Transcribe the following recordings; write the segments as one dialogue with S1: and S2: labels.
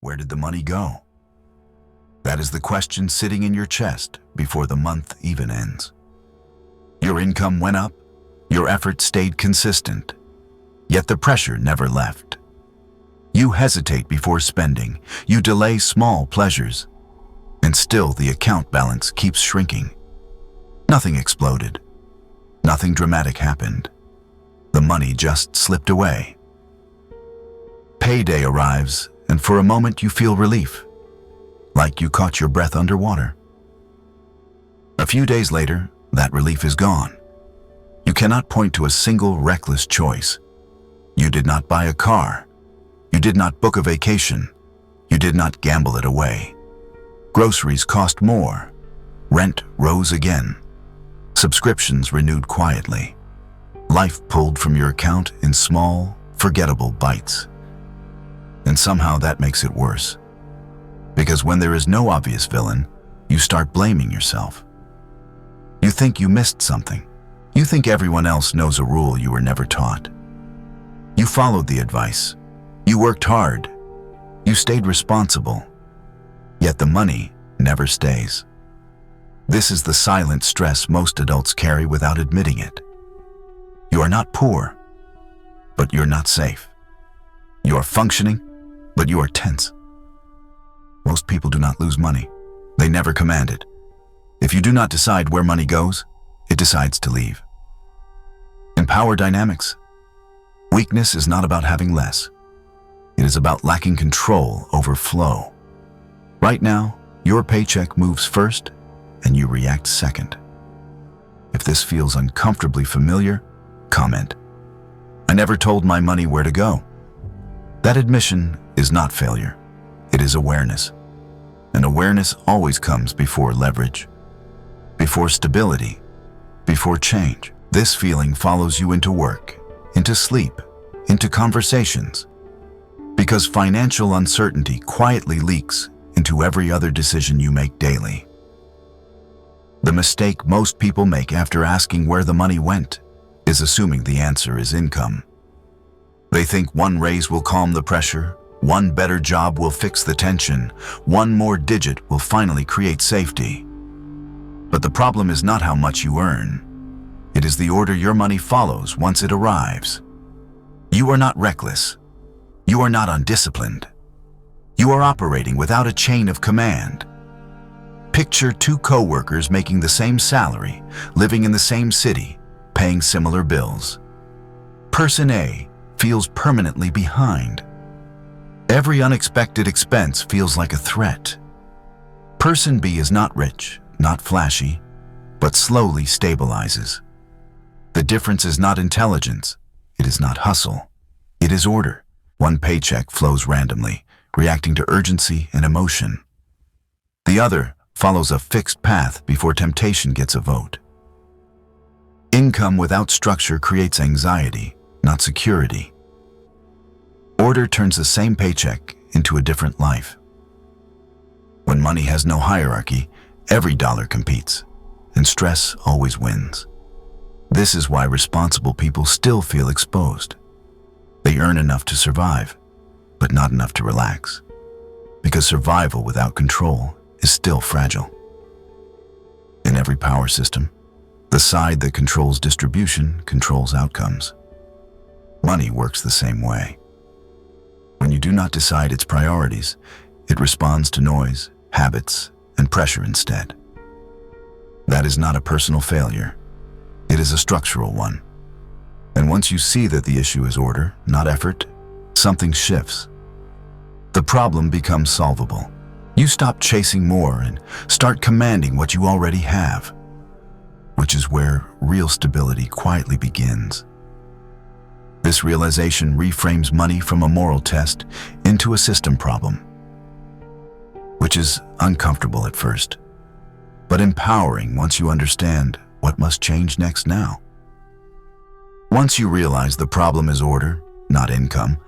S1: Where did the money go? That is the question sitting in your chest before the month even ends. Your income went up, your effort stayed consistent, yet the pressure never left. You hesitate before spending, you delay small pleasures, and still the account balance keeps shrinking. Nothing exploded. Nothing dramatic happened. The money just slipped away. Payday arrives, and for a moment you feel relief, like you caught your breath underwater. A few days later, that relief is gone. You cannot point to a single reckless choice. You did not buy a car. You did not book a vacation. You did not gamble it away. Groceries cost more. Rent rose again. Subscriptions renewed quietly. Life pulled from your account in small, forgettable bites. And somehow that makes it worse. Because when there is no obvious villain, you start blaming yourself. You think you missed something. You think everyone else knows a rule you were never taught. You followed the advice. You worked hard. You stayed responsible. Yet the money never stays. This is the silent stress most adults carry without admitting it. You are not poor, but you're not safe. You are functioning, but you are tense. Most people do not lose money. They never command it. If you do not decide where money goes, it decides to leave. In power dynamics, weakness is not about having less. It is about lacking control over flow. Right now, your paycheck moves first and you react second. If this feels uncomfortably familiar, comment. I never told my money where to go. That admission is not failure. It is awareness. And awareness always comes before leverage, before stability, before change. This feeling follows you into work, into sleep, into conversations, because financial uncertainty quietly leaks into every other decision you make daily. The mistake most people make after asking where the money went is assuming the answer is income. They think one raise will calm the pressure, one better job will fix the tension, one more digit will finally create safety. But the problem is not how much you earn. It is the order your money follows once it arrives. You are not reckless. You are not undisciplined. You are operating without a chain of command. Picture two co-workers making the same salary, living in the same city, paying similar bills. Person A feels permanently behind. Every unexpected expense feels like a threat. Person B is not rich, not flashy, but slowly stabilizes. The difference is not intelligence. It is not hustle. It is order. One paycheck flows randomly, reacting to urgency and emotion. The other follows a fixed path before temptation gets a vote. Income without structure creates anxiety, not security. Order turns the same paycheck into a different life. When money has no hierarchy, every dollar competes, and stress always wins. This is why responsible people still feel exposed. They earn enough to survive, but not enough to relax, because survival without control is still fragile. In every power system, the side that controls distribution controls outcomes. Money works the same way. When you do not decide its priorities, it responds to noise, habits, and pressure instead. That is not a personal failure. It is a structural one. And once you see that the issue is order, not effort, something shifts. The problem becomes solvable. You stop chasing more and start commanding what you already have, which is where real stability quietly begins. This realization reframes money from a moral test into a system problem, which is uncomfortable at first, but empowering once you understand what must change next now. Once you realize the problem is order, not income,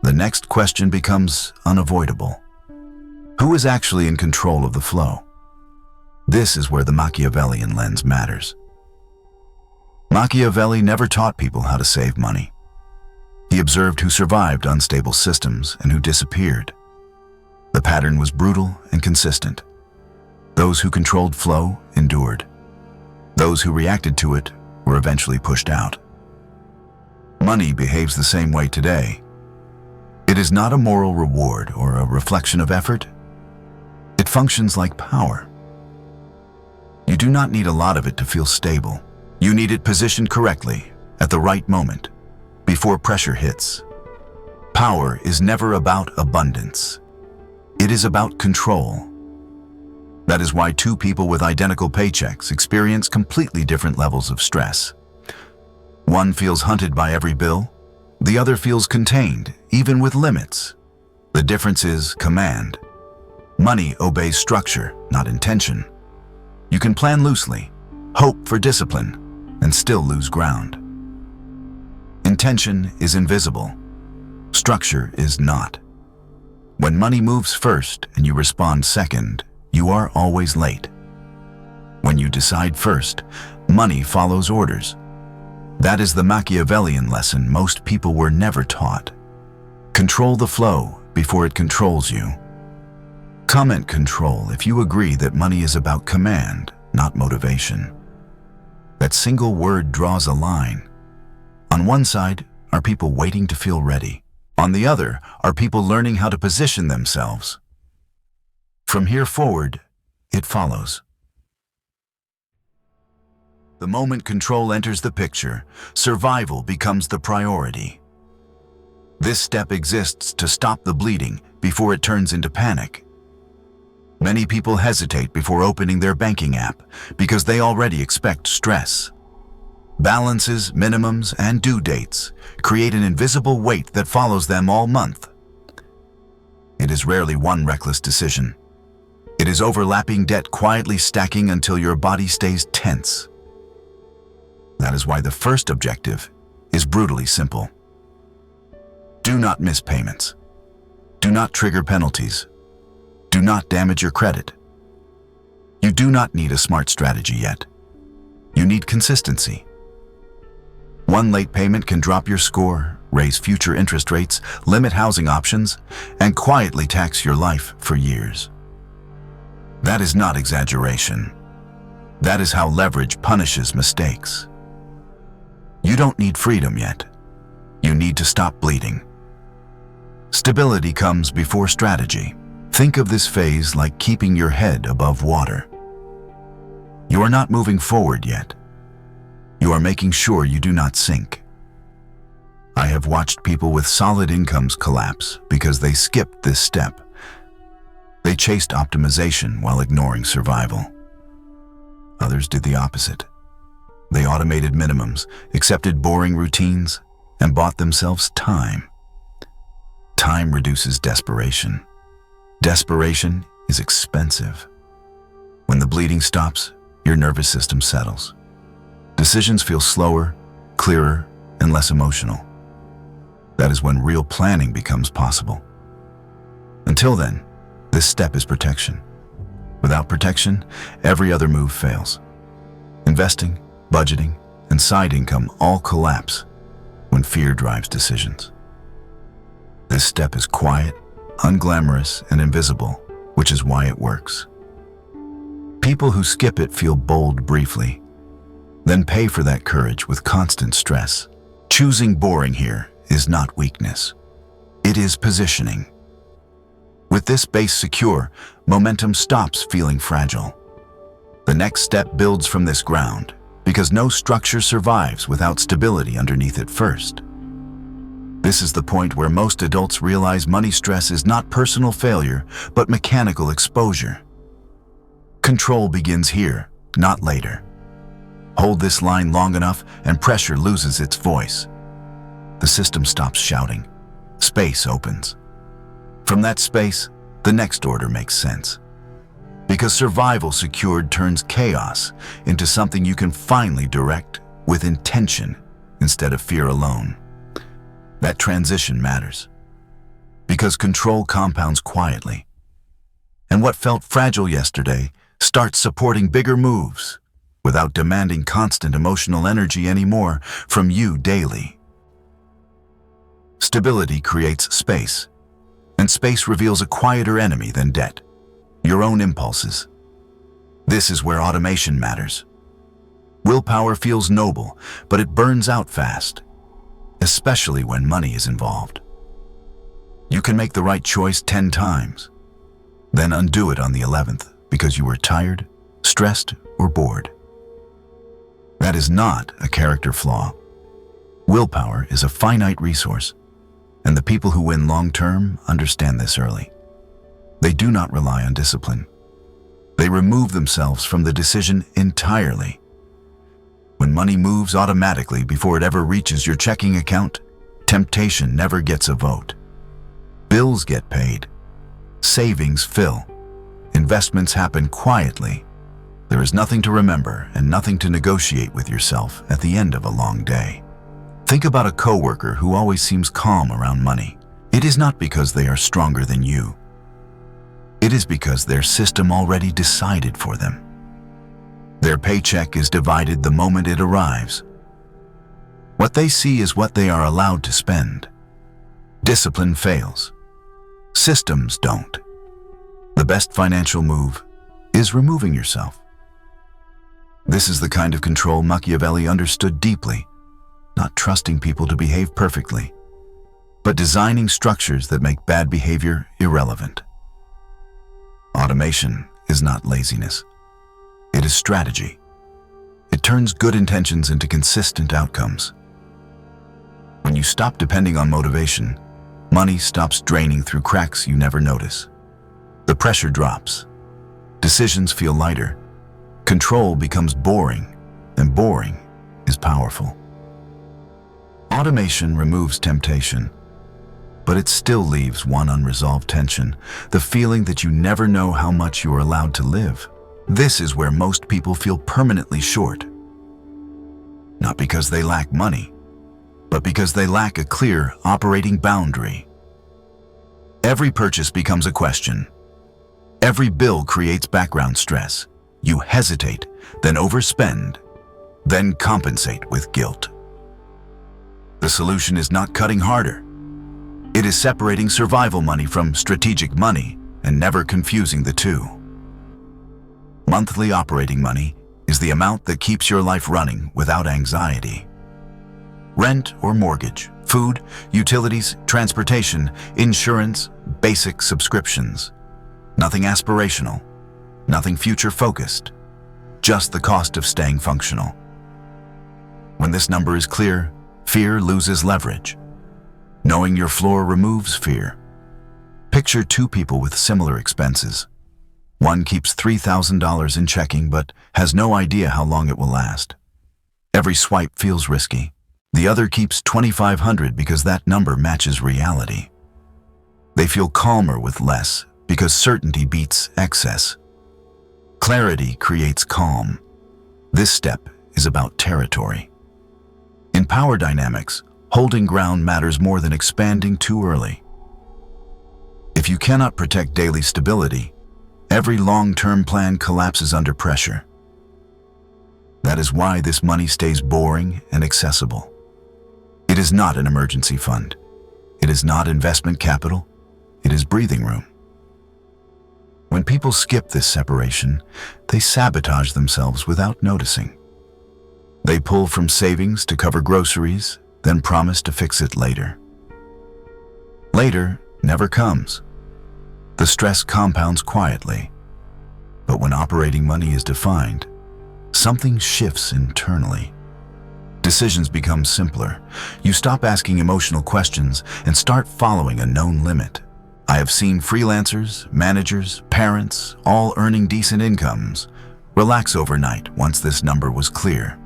S1: the next question becomes unavoidable. Who is actually in control of the flow? This is where the Machiavellian lens matters. Machiavelli never taught people how to save money. He observed who survived unstable systems and who disappeared. The pattern was brutal and consistent. Those who controlled flow endured. Those who reacted to it were eventually pushed out. Money behaves the same way today. It is not a moral reward or a reflection of effort. It functions like power. You do not need a lot of it to feel stable. You need it positioned correctly, at the right moment, before pressure hits. Power is never about abundance. It is about control. That is why two people with identical paychecks experience completely different levels of stress. One feels hunted by every bill. The other feels contained, even with limits. The difference is command. Money obeys structure, not intention. You can plan loosely, hope for discipline, and still lose ground. Intention is invisible. Structure is not. When money moves first and you respond second, you are always late. When you decide first, money follows orders. That is the Machiavellian lesson most people were never taught. Control the flow before it controls you. Comment control if you agree that money is about command, not motivation. That single word draws a line. On one side are people waiting to feel ready. On the other are people learning how to position themselves. From here forward, it follows. The moment control enters the picture, survival becomes the priority. This step exists to stop the bleeding before it turns into panic. Many people hesitate before opening their banking app because they already expect stress. Balances, minimums, and due dates create an invisible weight that follows them all month. It is rarely one reckless decision. It is overlapping debt quietly stacking until your body stays tense. That is why the first objective is brutally simple. Do not miss payments. Do not trigger penalties. Do not damage your credit. You do not need a smart strategy yet. You need consistency. One late payment can drop your score, raise future interest rates, limit housing options, and quietly tax your life for years. That is not exaggeration. That is how leverage punishes mistakes. You don't need freedom yet. You need to stop bleeding. Stability comes before strategy. Think of this phase like keeping your head above water. You are not moving forward yet. You are making sure you do not sink. I have watched people with solid incomes collapse because they skipped this step. They chased optimization while ignoring survival. Others did the opposite. They automated minimums, accepted boring routines, and bought themselves time. Time reduces desperation. Desperation is expensive. When the bleeding stops, your nervous system settles. Decisions feel slower, clearer, and less emotional. That is when real planning becomes possible. Until then, this step is protection. Without protection, every other move fails. Investing, budgeting, and side income all collapse when fear drives decisions. This step is quiet, unglamorous, and invisible, which is why it works. People who skip it feel bold briefly, then pay for that courage with constant stress. Choosing boring here is not weakness. It is positioning. With this base secure, momentum stops feeling fragile. The next step builds from this ground, because no structure survives without stability underneath it first. This is the point where most adults realize money stress is not personal failure, but mechanical exposure. Control begins here, not later. Hold this line long enough and pressure loses its voice. The system stops shouting. Space opens. From that space, the next order makes sense. Because survival secured turns chaos into something you can finally direct with intention instead of fear alone. That transition matters. Because control compounds quietly. And what felt fragile yesterday starts supporting bigger moves without demanding constant emotional energy anymore from you daily. Stability creates space. And space reveals a quieter enemy than debt: your own impulses. This is where automation matters. Willpower feels noble, but it burns out fast, especially when money is involved. You can make the right choice 10 times, then undo it on the 11th because you were tired, stressed, or bored. That is not a character flaw. Willpower is a finite resource, and the people who win long-term understand this early. They do not rely on discipline. They remove themselves from the decision entirely. When money moves automatically before it ever reaches your checking account, temptation never gets a vote. Bills get paid. Savings fill. Investments happen quietly. There is nothing to remember and nothing to negotiate with yourself at the end of a long day. Think about a coworker who always seems calm around money. It is not because they are stronger than you. It is because their system already decided for them. Their paycheck is divided the moment it arrives. What they see is what they are allowed to spend. Discipline fails. Systems don't. The best financial move is removing yourself. This is the kind of control Machiavelli understood deeply, not trusting people to behave perfectly, but designing structures that make bad behavior irrelevant. Automation is not laziness. It is strategy. It turns good intentions into consistent outcomes. When you stop depending on motivation, money stops draining through cracks you never notice. The pressure drops. Decisions feel lighter. Control becomes boring, and boring is powerful. Automation removes temptation, but it still leaves one unresolved tension: the feeling that you never know how much you are allowed to live. This is where most people feel permanently short. Not because they lack money, but because they lack a clear operating boundary. Every purchase becomes a question. Every bill creates background stress. You hesitate, then overspend, then compensate with guilt. The solution is not cutting harder. It is separating survival money from strategic money and never confusing the two. Monthly operating money is the amount that keeps your life running without anxiety. Rent or mortgage, food, utilities, transportation, insurance, basic subscriptions. Nothing aspirational, nothing future-focused, just the cost of staying functional. When this number is clear, fear loses leverage. Knowing your floor removes fear. Picture two people with similar expenses. One keeps $3,000 in checking but has no idea how long it will last. Every swipe feels risky. The other keeps $2,500 because that number matches reality. They feel calmer with less because certainty beats excess. Clarity creates calm. This step is about territory. In power dynamics, holding ground matters more than expanding too early. If you cannot protect daily stability, every long-term plan collapses under pressure. That is why this money stays boring and accessible. It is not an emergency fund. It is not investment capital. It is breathing room. When people skip this separation, they sabotage themselves without noticing. They pull from savings to cover groceries, then promise to fix it later. Later never comes. The stress compounds quietly. But when operating money is defined, something shifts internally. Decisions become simpler. You stop asking emotional questions and start following a known limit. I have seen freelancers, managers, parents, all earning decent incomes, relax overnight once this number was clear.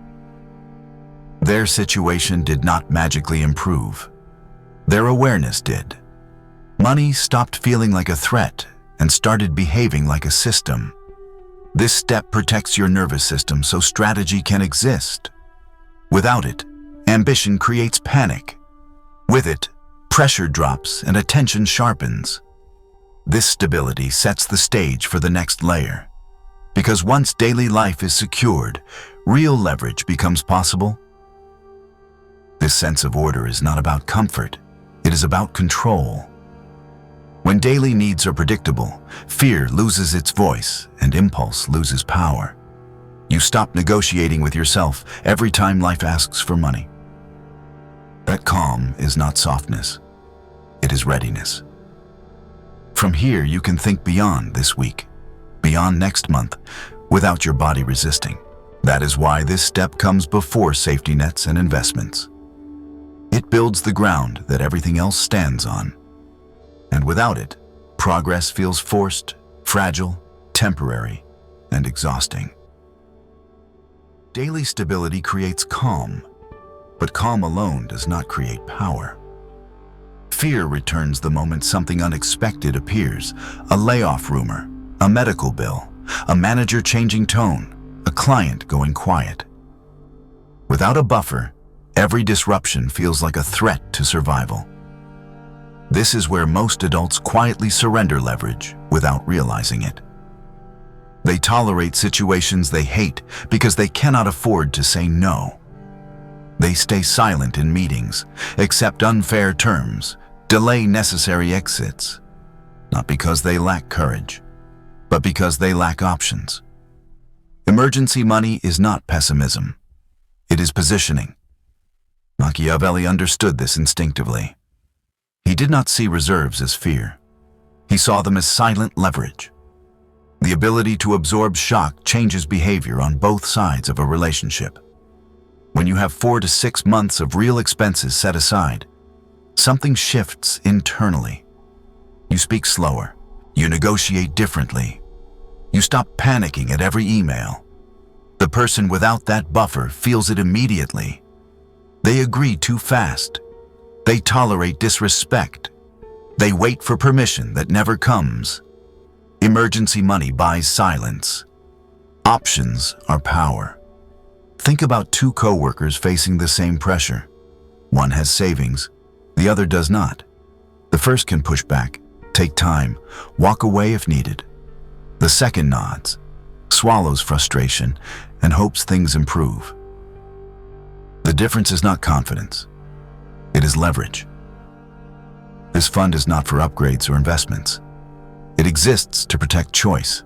S1: Their situation did not magically improve. Their awareness did. Money stopped feeling like a threat and started behaving like a system. This step protects your nervous system so strategy can exist. Without it, ambition creates panic. With it, pressure drops and attention sharpens. This stability sets the stage for the next layer. Because once daily life is secured, real leverage becomes possible. This sense of order is not about comfort, it is about control. When daily needs are predictable, fear loses its voice and impulse loses power. You stop negotiating with yourself every time life asks for money. That calm is not softness. It is readiness. From here, you can think beyond this week, beyond next month, without your body resisting. That is why this step comes before safety nets and investments. It builds the ground that everything else stands on. And without it, progress feels forced, fragile, temporary, and exhausting. Daily stability creates calm, but calm alone does not create power. Fear returns the moment something unexpected appears, a layoff rumor, a medical bill, a manager changing tone, a client going quiet. Without a buffer, every disruption feels like a threat to survival. This is where most adults quietly surrender leverage without realizing it. They tolerate situations they hate because they cannot afford to say no. They stay silent in meetings, accept unfair terms, delay necessary exits, not because they lack courage, but because they lack options. Emergency money is not pessimism. It is positioning. Machiavelli understood this instinctively. He did not see reserves as fear. He saw them as silent leverage. The ability to absorb shock changes behavior on both sides of a relationship. When you have 4 to 6 months of real expenses set aside, something shifts internally. You speak slower. You negotiate differently. You stop panicking at every email. The person without that buffer feels it immediately. They agree too fast. They tolerate disrespect. They wait for permission that never comes. Emergency money buys silence. Options are power. Think about 2 coworkers facing the same pressure. One has savings, the other does not. The first can push back, take time, walk away if needed. The second nods, swallows frustration, and hopes things improve. The difference is not confidence. It is leverage. This fund is not for upgrades or investments. It exists to protect choice.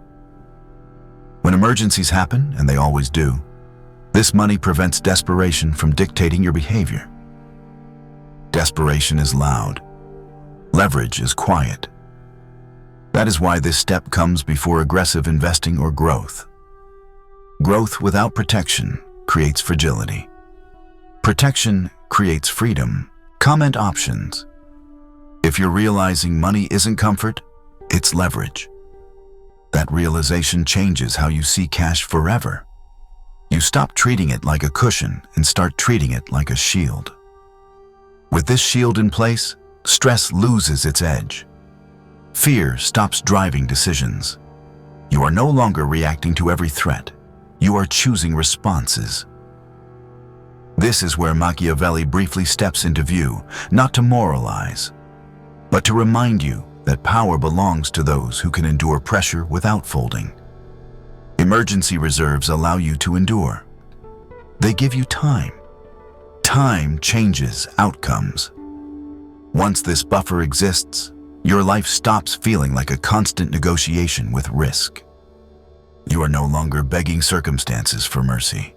S1: When emergencies happen, and they always do, this money prevents desperation from dictating your behavior. Desperation is loud. Leverage is quiet. That is why this step comes before aggressive investing or growth. Growth without protection creates fragility. Protection creates freedom. Comment options. If you're realizing money isn't comfort, it's leverage. That realization changes how you see cash forever. You stop treating it like a cushion and start treating it like a shield. With this shield in place, stress loses its edge. Fear stops driving decisions. You are no longer reacting to every threat. You are choosing responses. This is where Machiavelli briefly steps into view, not to moralize, but to remind you that power belongs to those who can endure pressure without folding. Emergency reserves allow you to endure. They give you time. Time changes outcomes. Once this buffer exists, your life stops feeling like a constant negotiation with risk. You are no longer begging circumstances for mercy.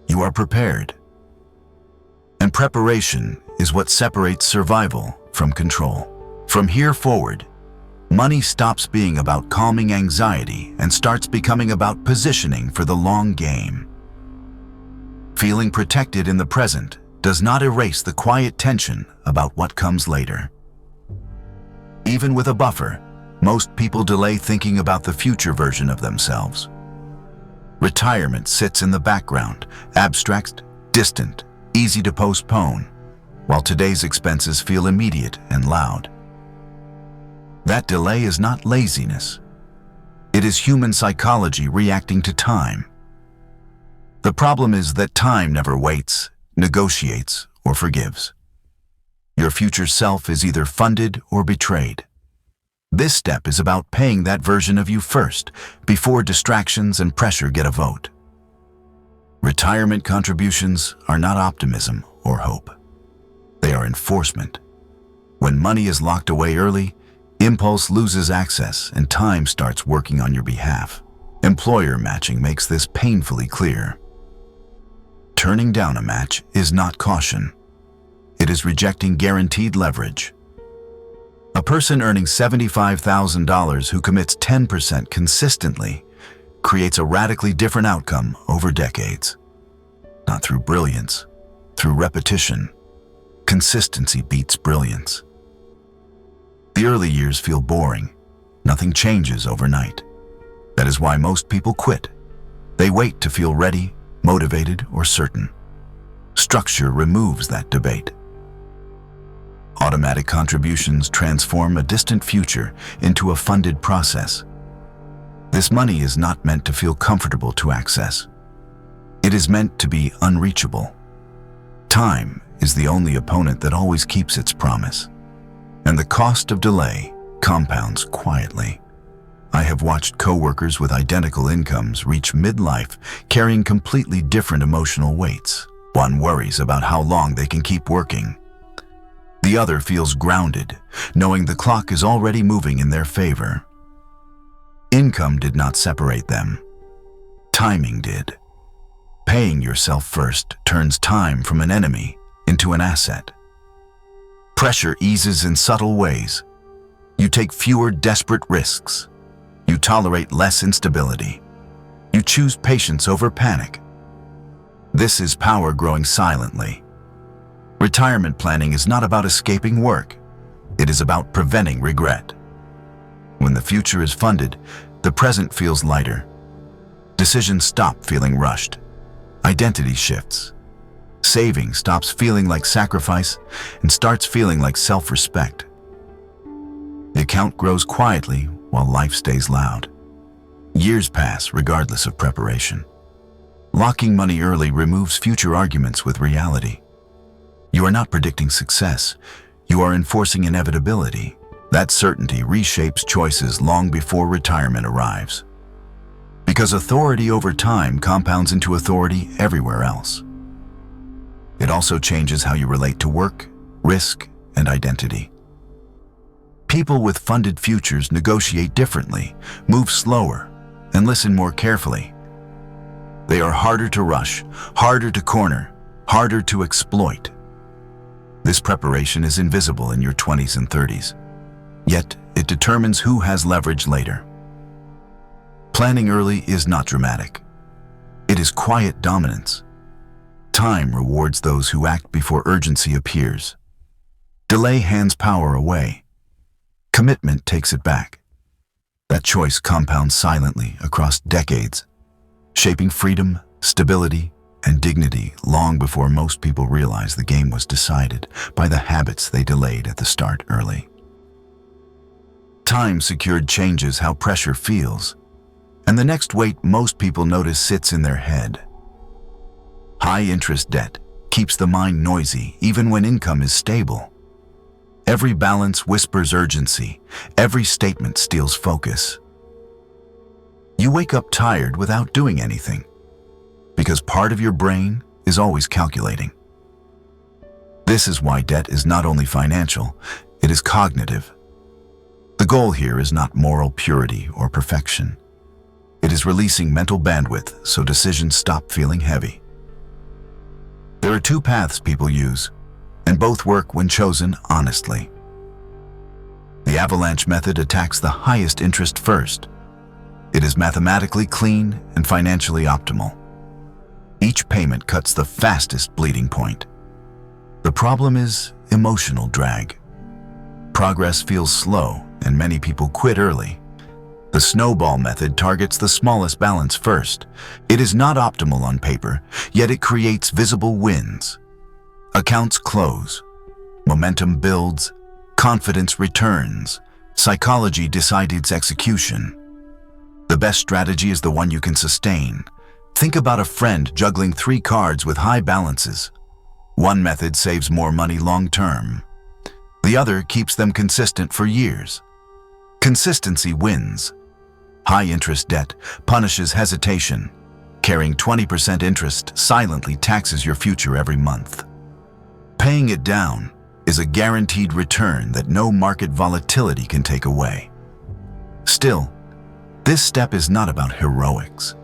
S1: You are prepared. And preparation is what separates survival from control. From here forward, money stops being about calming anxiety and starts becoming about positioning for the long game. Feeling protected in the present does not erase the quiet tension about what comes later. Even with a buffer, most people delay thinking about the future version of themselves. Retirement sits in the background, abstract, distant, easy to postpone, while today's expenses feel immediate and loud. That delay is not laziness. It is human psychology reacting to time. The problem is that time never waits, negotiates, or forgives. Your future self is either funded or betrayed. This step is about paying that version of you first, before distractions and pressure get a vote. Retirement contributions are not optimism or hope. They are enforcement. When money is locked away early, Impulse loses access and time starts working on your behalf. Employer matching makes this painfully clear. Turning down a match is not caution. It is rejecting guaranteed leverage. A person earning $75,000 who commits 10% consistently creates a radically different outcome over decades. Not through brilliance, through repetition. Consistency beats brilliance. The early years feel boring. Nothing changes overnight. That is why most people quit. They wait to feel ready, motivated, or certain. Structure removes that debate. Automatic contributions transform a distant future into a funded process. This money is not meant to feel comfortable to access. It is meant to be unreachable. Time is the only opponent that always keeps its promise. And the cost of delay compounds quietly. I have watched coworkers with identical incomes reach midlife carrying completely different emotional weights. One worries about how long they can keep working. The other feels grounded, knowing the clock is already moving in their favor. Income did not separate them. Timing did. Paying yourself first turns time from an enemy into an asset. Pressure eases in subtle ways. You take fewer desperate risks. You tolerate less instability. You choose patience over panic. This is power growing silently. Retirement planning is not about escaping work. It is about preventing regret. When the future is funded, the present feels lighter. Decisions stop feeling rushed. Identity shifts. Saving stops feeling like sacrifice and starts feeling like self-respect. The account grows quietly while life stays loud. Years pass regardless of preparation. Locking money early removes future arguments with reality. You are not predicting success. You are enforcing inevitability. That certainty reshapes choices long before retirement arrives. Because authority over time compounds into authority everywhere else. It also changes how you relate to work, risk, and identity. People with funded futures negotiate differently, move slower, and listen more carefully. They are harder to rush, harder to corner, harder to exploit. This preparation is invisible in your 20s and 30s. Yet, it determines who has leverage later. Planning early is not dramatic. It is quiet dominance. Time rewards those who act before urgency appears. Delay hands power away. Commitment takes it back. That choice compounds silently across decades, shaping freedom, stability, and dignity long before most people realize the game was decided by the habits they delayed at the start early. Time secured changes how pressure feels, and the next weight most people notice sits in their head. High-interest debt keeps the mind noisy even when income is stable. Every balance whispers urgency. Every statement steals focus. You wake up tired without doing anything, because part of your brain is always calculating. This is why debt is not only financial, it is cognitive. The goal here is not moral purity or perfection. It is releasing mental bandwidth so decisions stop feeling heavy. There are two paths people use, and both work when chosen honestly. The avalanche method attacks the highest interest first. It is mathematically clean and financially optimal. Each payment cuts the fastest bleeding point. The problem is emotional drag. Progress feels slow, and many people quit early. The snowball method targets the smallest balance first. It is not optimal on paper, yet it creates visible wins. Accounts close. Momentum builds. Confidence returns. Psychology decides execution. The best strategy is the one you can sustain. Think about a friend juggling 3 cards with high balances. One method saves more money long term. The other keeps them consistent for years. Consistency wins. High-interest debt punishes hesitation. Carrying 20% interest silently taxes your future every month. Paying it down is a guaranteed return that no market volatility can take away. Still, this step is not about heroics.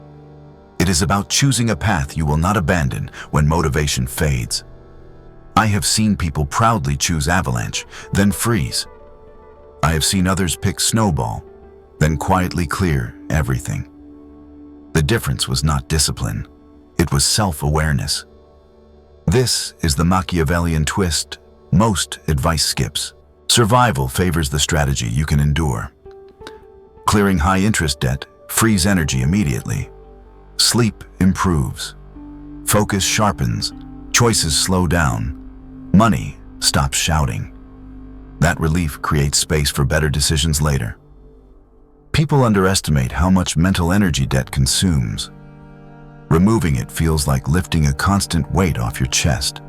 S1: It is about choosing a path you will not abandon when motivation fades. I have seen people proudly choose avalanche, then freeze. I have seen others pick snowball, then quietly clear everything. The difference was not discipline, it was self-awareness. This is the Machiavellian twist most advice skips. Survival favors the strategy you can endure. Clearing high-interest debt frees energy immediately. Sleep improves. Focus sharpens. Choices slow down. Money stops shouting. That relief creates space for better decisions later. People underestimate how much mental energy debt consumes. Removing it feels like lifting a constant weight off your chest.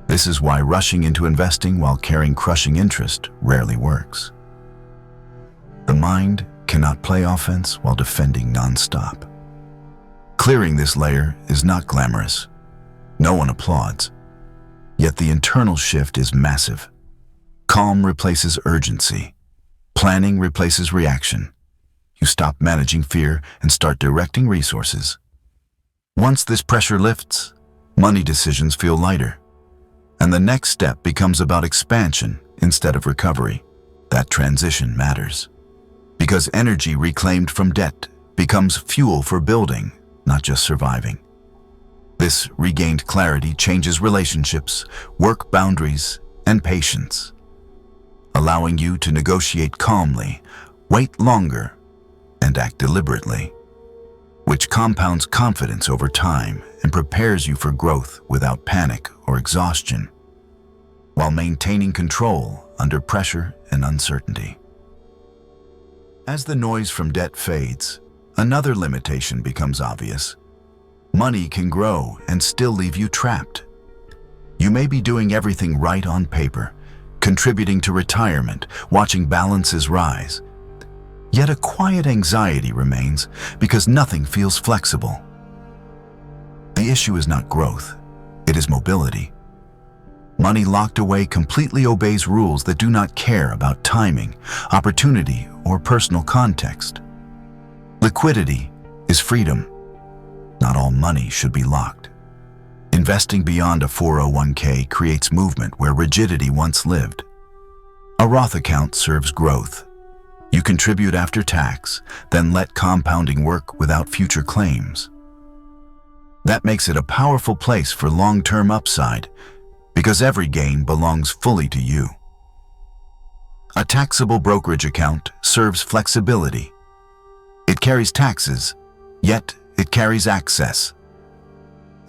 S1: This is why rushing into investing while carrying crushing interest rarely works. The mind cannot play offense while defending nonstop. Clearing this layer is not glamorous. No one applauds. Yet the internal shift is massive. Calm replaces urgency. Planning replaces reaction. You stop managing fear and start directing resources. Once this pressure lifts, money decisions feel lighter. And the next step becomes about expansion instead of recovery. That transition matters. Because energy reclaimed from debt becomes fuel for building, not just surviving. This regained clarity changes relationships, work boundaries, and patience, allowing you to negotiate calmly, wait longer, and act deliberately, which compounds confidence over time and prepares you for growth without panic or exhaustion, while maintaining control under pressure and uncertainty. As the noise from debt fades, another limitation becomes obvious. Money can grow and still leave you trapped. You may be doing everything right on paper, contributing to retirement, watching balances rise. Yet a quiet anxiety remains because nothing feels flexible. The issue is not growth, it is mobility. Money locked away completely obeys rules that do not care about timing, opportunity, or personal context. Liquidity is freedom. Not all money should be locked. Investing beyond a 401k creates movement where rigidity once lived. A Roth account serves growth. You contribute after tax, then let compounding work without future claims. That makes it a powerful place for long-term upside, because every gain belongs fully to you. A taxable brokerage account serves flexibility. It carries taxes, yet it carries access.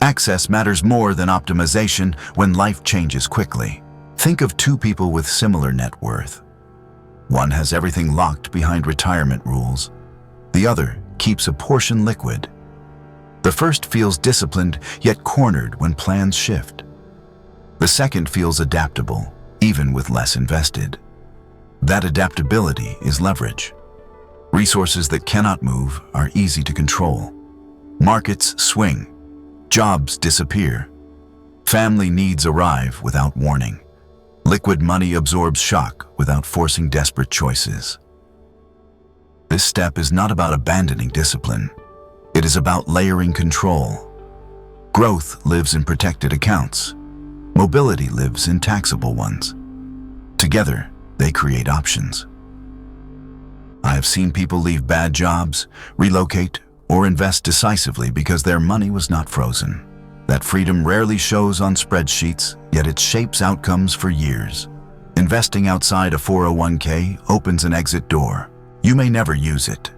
S1: Access matters more than optimization when life changes quickly. Think of two people with similar net worth. One has everything locked behind retirement rules. The other keeps a portion liquid. The first feels disciplined, yet cornered when plans shift. The second feels adaptable, even with less invested. That adaptability is leverage. Resources that cannot move are easy to control. Markets swing. Jobs disappear. Family needs arrive without warning. Liquid money absorbs shock without forcing desperate choices. This step is not about abandoning discipline. It is about layering control. Growth lives in protected accounts. Mobility lives in taxable ones. Together, they create options. I have seen people leave bad jobs, relocate, or invest decisively because their money was not frozen. That freedom rarely shows on spreadsheets, yet it shapes outcomes for years. Investing outside a 401k opens an exit door. You may never use it.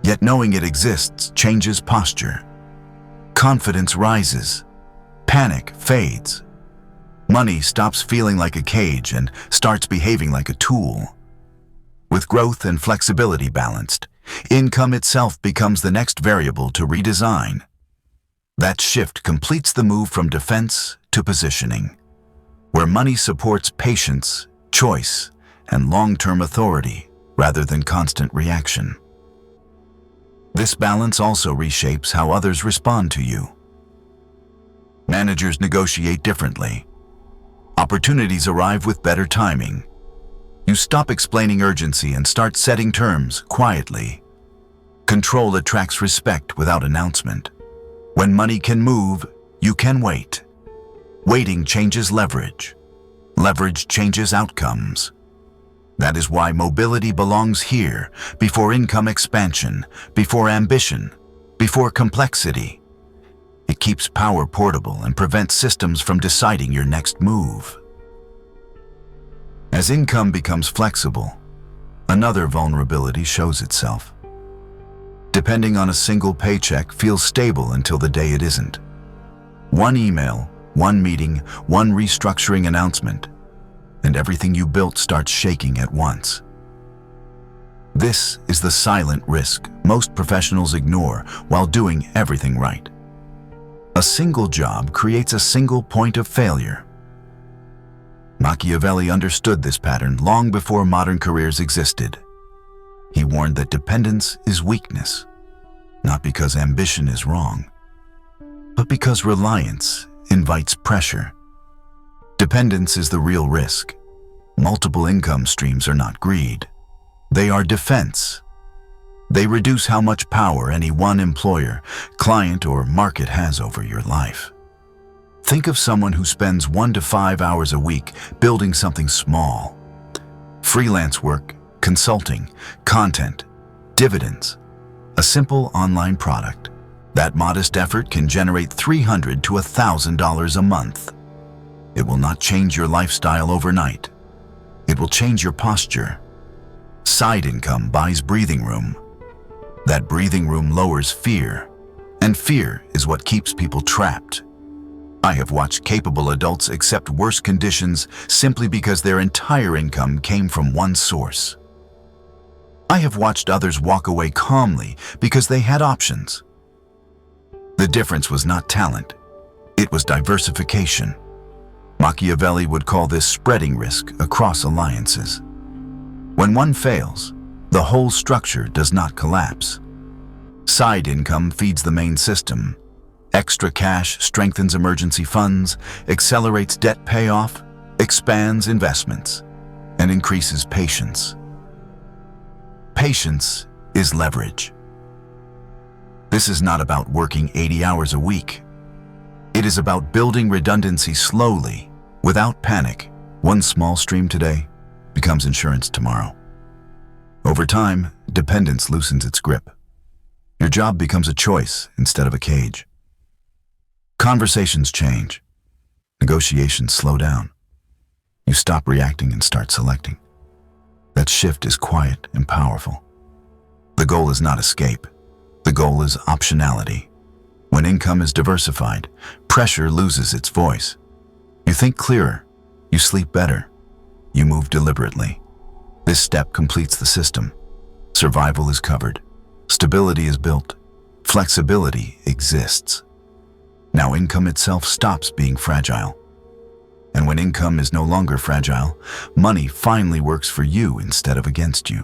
S1: Yet knowing it exists changes posture. Confidence rises. Panic fades. Money stops feeling like a cage and starts behaving like a tool. With growth and flexibility balanced, income itself becomes the next variable to redesign. That shift completes the move from defense to positioning, where money supports patience, choice, and long-term authority rather than constant reaction. This balance also reshapes how others respond to you. Managers negotiate differently. Opportunities arrive with better timing. You stop explaining urgency and start setting terms quietly. Control attracts respect without announcement. When money can move, you can wait. Waiting changes leverage. Leverage changes outcomes. That is why mobility belongs here, before income expansion, before ambition, before complexity. It keeps power portable and prevents systems from deciding your next move. As income becomes flexible, another vulnerability shows itself. Depending on a single paycheck feels stable until the day it isn't. One email, one meeting, one restructuring announcement, and everything you built starts shaking at once. This is the silent risk most professionals ignore while doing everything right. A single job creates a single point of failure. Machiavelli understood this pattern long before modern careers existed. He warned that dependence is weakness, not because ambition is wrong, but because reliance invites pressure. Dependence is the real risk. Multiple income streams are not greed. They are defense. They reduce how much power any one employer, client, or market has over your life. Think of someone who spends 1 to 5 hours a week building something small. Freelance work, consulting, content, dividends, a simple online product. That modest effort can generate $300 to $1,000 a month. It will not change your lifestyle overnight. It will change your posture. Side income buys breathing room. That breathing room lowers fear, and fear is what keeps people trapped. I have watched capable adults accept worse conditions simply because their entire income came from one source. I have watched others walk away calmly because they had options. The difference was not talent, it was diversification. Machiavelli would call this spreading risk across alliances. When one fails, the whole structure does not collapse. Side income feeds the main system. Extra cash strengthens emergency funds, accelerates debt payoff, expands investments, and increases patience. Patience is leverage. This is not about working 80 hours a week. It is about building redundancy slowly, without panic. One small stream today becomes insurance tomorrow. Over time, dependence loosens its grip. Your job becomes a choice instead of a cage. Conversations change. Negotiations slow down. You stop reacting and start selecting. That shift is quiet and powerful. The goal is not escape. The goal is optionality. When income is diversified, pressure loses its voice. You think clearer. You sleep better. You move deliberately. This step completes the system. Survival is covered. Stability is built. Flexibility exists. Now income itself stops being fragile. And when income is no longer fragile, money finally works for you instead of against you.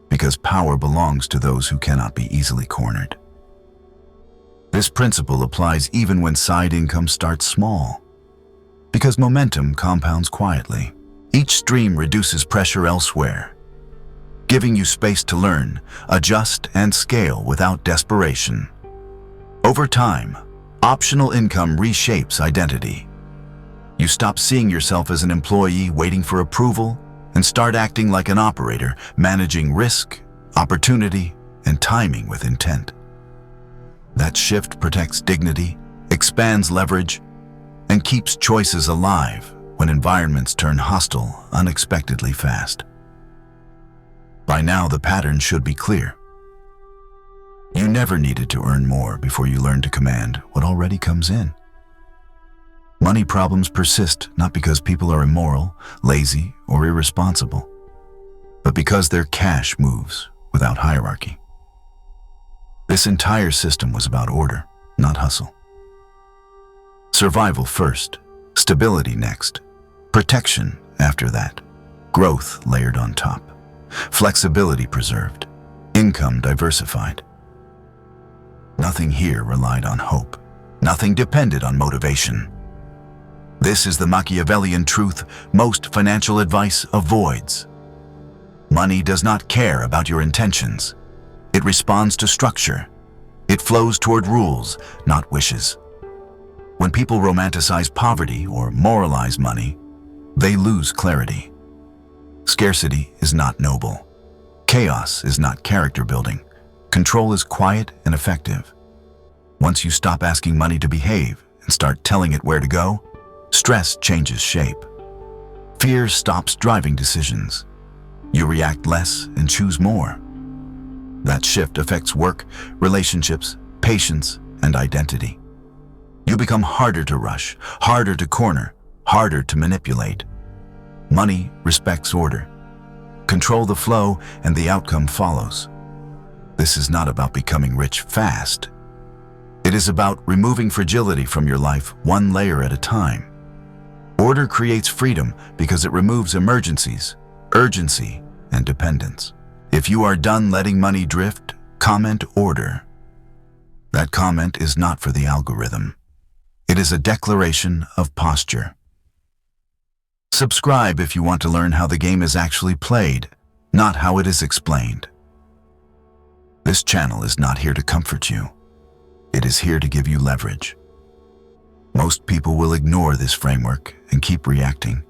S1: Because power belongs to those who cannot be easily cornered. This principle applies even when side income starts small. Because momentum compounds quietly. Each stream reduces pressure elsewhere, giving you space to learn, adjust, and scale without desperation. Over time, optional income reshapes identity. You stop seeing yourself as an employee waiting for approval and start acting like an operator, managing risk, opportunity, and timing with intent. That shift protects dignity, expands leverage, and keeps choices alive when environments turn hostile unexpectedly fast. By now, the pattern should be clear. You never needed to earn more before you learned to command what already comes in. Money problems persist not because people are immoral, lazy, or irresponsible, but because their cash moves without hierarchy. This entire system was about order, not hustle. Survival first, stability next, protection after that, growth layered on top, flexibility preserved, income diversified. Nothing here relied on hope. Nothing depended on motivation. This is the Machiavellian truth most financial advice avoids. Money does not care about your intentions. It responds to structure. It flows toward rules, not wishes. When people romanticize poverty or moralize money, they lose clarity. Scarcity is not noble. Chaos is not character building. Control is quiet and effective. Once you stop asking money to behave and start telling it where to go, stress changes shape. Fear stops driving decisions. You react less and choose more. That shift affects work, relationships, patience, and identity. You become harder to rush, harder to corner, harder to manipulate. Money respects order. Control the flow and the outcome follows. This is not about becoming rich fast. It is about removing fragility from your life one layer at a time. Order creates freedom because it removes emergencies, urgency, and dependence. If you are done letting money drift, comment order. That comment is not for the algorithm. It is a declaration of posture. Subscribe if you want to learn how the game is actually played, not how it is explained. This channel is not here to comfort you. It is here to give you leverage. Most people will ignore this framework and keep reacting.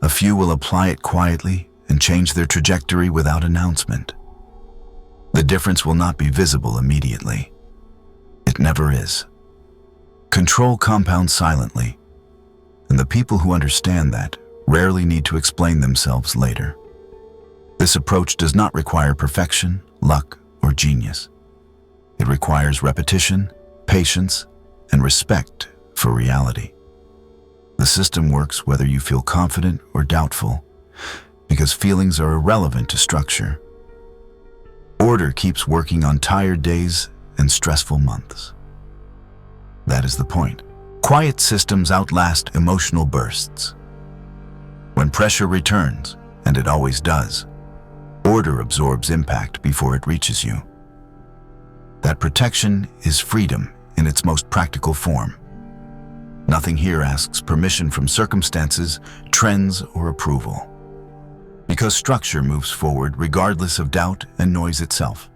S1: A few will apply it quietly and change their trajectory without announcement. The difference will not be visible immediately. It never is. Control compounds silently, and the people who understand that rarely need to explain themselves later. This approach does not require perfection, luck, or genius. It requires repetition, patience, and respect for reality. The system works whether you feel confident or doubtful, because feelings are irrelevant to structure. Order keeps working on tired days and stressful months. That is the point. Quiet systems outlast emotional bursts. When pressure returns, and it always does, order absorbs impact before it reaches you. That protection is freedom in its most practical form. Nothing here asks permission from circumstances, trends, or approval. Because structure moves forward regardless of doubt and noise itself.